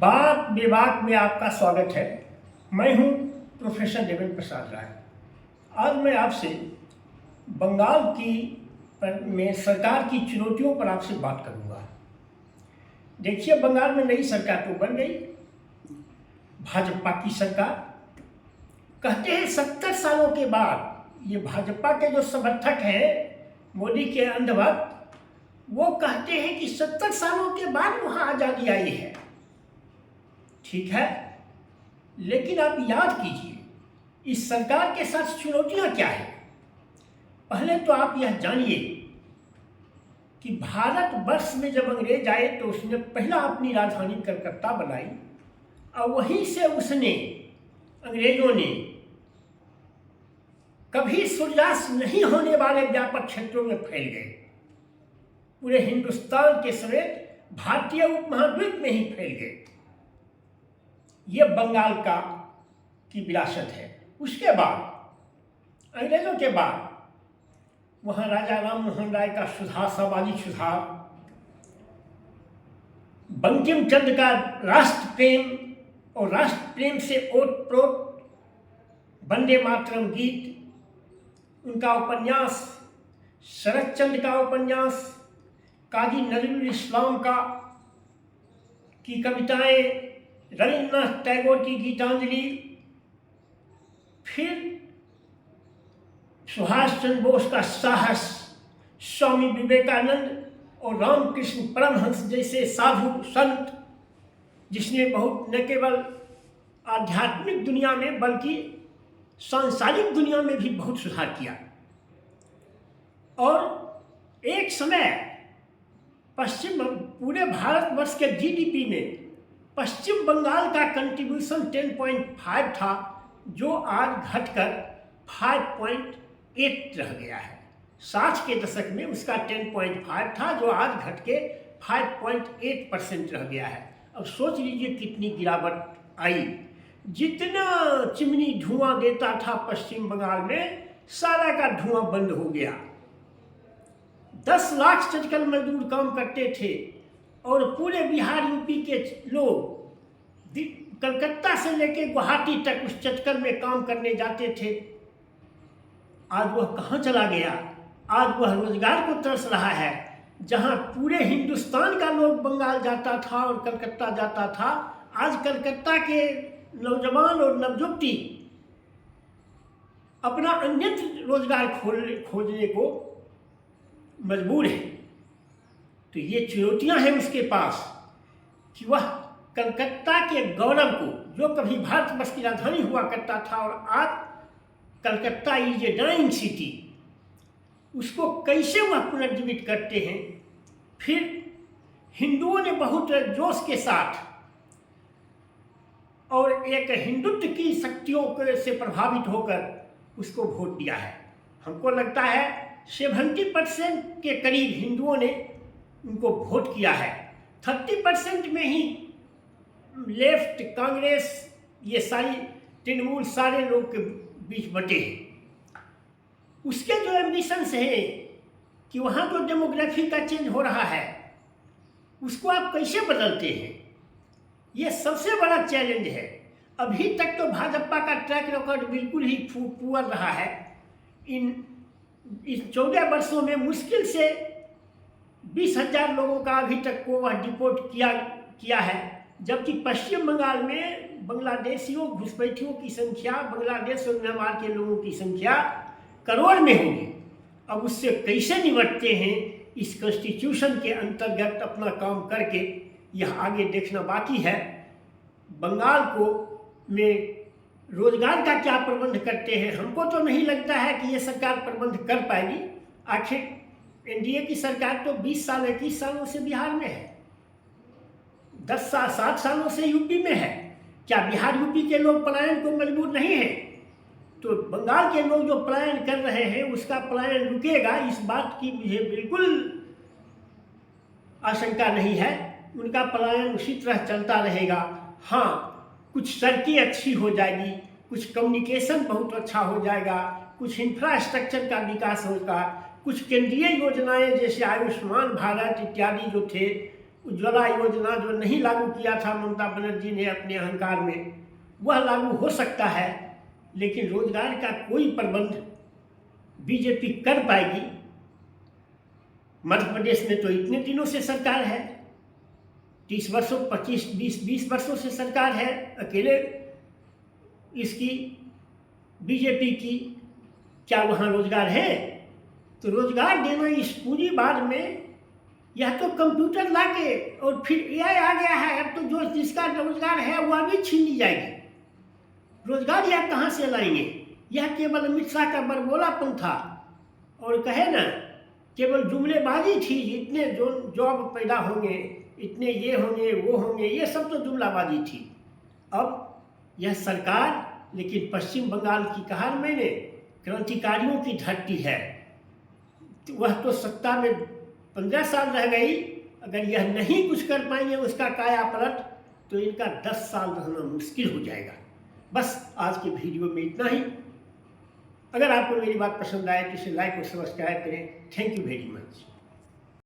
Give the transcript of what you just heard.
बात विवाद में आपका स्वागत है। मैं हूं प्रोफेसर देवेंद्र प्रसाद राय। आज मैं आपसे बंगाल में सरकार की चुनौतियों पर आपसे बात करूंगा। देखिए, बंगाल में नई सरकार तो बन गई, भाजपा की सरकार। कहते हैं 70 सालों के बाद ये भाजपा के जो समर्थक हैं, मोदी के अंधभक्त, वो कहते हैं कि 70 सालों के बाद वहां आजादी आई है। ठीक है, लेकिन आप याद कीजिए इस सरकार के साथ चुनौतियां क्या है। पहले तो आप यह जानिए कि भारत वर्ष में जब अंग्रेज आए तो उसने पहला अपनी राजधानी कलकत्ता बनाई और वहीं से अंग्रेजों ने कभी सूर्यास्त नहीं होने वाले व्यापक क्षेत्रों में फैल गए। पूरे हिंदुस्तान के समेत भारतीय उपमहाद्वीप में ही फैल गए। ये बंगाल की विरासत है। उसके बाद अंग्रेजों के बाद वहाँ राजा राम मोहन राय का सुधार, सामाजिक सुधार, बंकिम चंद्र का राष्ट्र प्रेम और राष्ट्र प्रेम से ओत-प्रोत वंदे मातरम गीत, उनका उपन्यास, शरत चंद्र का उपन्यास, काजी नजरुल इस्लाम की कविताएं, रविन्द्रनाथ टैगोर की गीतांजलि, फिर सुभाष चंद्र बोस का साहस, स्वामी विवेकानंद और रामकृष्ण परमहंस जैसे साधु संत, जिसने बहुत न केवल आध्यात्मिक दुनिया में बल्कि सांसारिक दुनिया में भी बहुत सुधार किया। और एक समय पूरे भारतवर्ष के जीडीपी में पश्चिम बंगाल का कंट्रीब्यूशन 10.5 था, जो आज घटकर 5.8 रह गया है। 60 के दशक में उसका 10.5 था, जो आज घट के 5.8% रह गया है। अब सोच लीजिए कितनी गिरावट आई। जितना चिमनी धुआं देता था पश्चिम बंगाल में, सारा का धुआं बंद हो गया। 10 लाख सर्जिकल मजदूर काम करते थे और पूरे बिहार यूपी के लोग कलकत्ता से लेकर गुवाहाटी तक उस चटकल में काम करने जाते थे। आज वह कहाँ चला गया? आज वह रोजगार को तरस रहा है। जहाँ पूरे हिंदुस्तान का लोग बंगाल जाता था और कलकत्ता जाता था, आज कलकत्ता के नौजवान और नवयुवती अपना अन्यत्र रोजगार खोजने को मजबूर है। तो ये चुनौतियां हैं उसके पास कि वह कलकत्ता के गौरव को, जो कभी भारतवर्ष की राजधानी हुआ करता था और आज Calcutta is a dying city, उसको कैसे वह पुनर्जीवित करते हैं। फिर हिंदुओं ने बहुत जोश के साथ और एक हिंदुत्व की शक्तियों से प्रभावित होकर उसको वोट दिया है। हमको लगता है 70% के करीब हिंदुओं ने उनको वोट किया है। 30% में ही लेफ्ट, कांग्रेस, ये सारी तृणमूल सारे लोग के बीच बटे हैं। उसके जो एम्बिशंस हैं कि वहाँ जो डेमोग्राफी का चेंज हो रहा है, उसको आप कैसे बदलते हैं, ये सबसे बड़ा चैलेंज है। अभी तक तो भाजपा का ट्रैक रिकॉर्ड बिल्कुल ही पुअर रहा है। इस 14 वर्षों में मुश्किल से 20,000 लोगों का अभी तक को वह डिपोर्ट किया है, जबकि पश्चिम बंगाल में बांग्लादेशियों, घुसपैठियों की संख्या, बांग्लादेश और म्यांमार के लोगों की संख्या करोड़ में होगी। अब उससे कैसे निपटते हैं, इस कॉन्स्टिट्यूशन के अंतर्गत अपना काम करके यह आगे देखना बाकी है। बंगाल में रोजगार का क्या प्रबंध करते हैं, हमको तो नहीं लगता है कि ये सरकार प्रबंध कर पाएगी। आखिर एनडीए की सरकार तो 20 साल 21 सालों से बिहार में है, 7 सालों से यूपी में है। क्या बिहार यूपी के लोग पलायन को मजबूर नहीं है? तो बंगाल के लोग जो पलायन कर रहे हैं, उसका पलायन रुकेगा, इस बात की मुझे बिल्कुल आशंका नहीं है। उनका पलायन उसी तरह चलता रहेगा। हाँ, कुछ सड़कें अच्छी हो जाएगी, कुछ कम्युनिकेशन बहुत अच्छा हो जाएगा, कुछ इंफ्रास्ट्रक्चर का विकास होगा, कुछ केंद्रीय योजनाएं जैसे आयुष्मान भारत इत्यादि जो थे उज्ज्वला योजना जो नहीं लागू किया था ममता बनर्जी ने अपने अहंकार में, वह लागू हो सकता है, लेकिन रोजगार का कोई प्रबंध बीजेपी कर पाएगी? मध्य प्रदेश में तो इतने दिनों से सरकार है, 30 वर्षों 20 वर्षों से सरकार है अकेले इसकी बीजेपी की। क्या वहाँ रोजगार है? तो रोजगार देना इस पूरी बात में, यह तो कंप्यूटर लाके और फिर एआई आ गया है, अब तो जो जिसका रोजगार है वह भी छीन ली जाएगी। रोजगार यह कहाँ से लाएंगे? यह केवल अमित शाह का बरबोलापन था, और कहे ना केवल जुमलेबाजी थी, इतने जॉब पैदा होंगे, इतने ये होंगे वो होंगे, ये सब तो जुमलाबाजी थी। अब यह सरकार, लेकिन पश्चिम बंगाल की कहार मैंने, क्रांतिकारियों की धरती है, वह तो सत्ता में 15 साल रह गई। अगर यह नहीं कुछ कर पाएंगे उसका काया पलट, तो इनका 10 साल रहना मुश्किल हो जाएगा। बस आज के वीडियो में इतना ही। अगर आपको मेरी बात पसंद आए तो इसे लाइक और सब्सक्राइब करें। Thank you very much.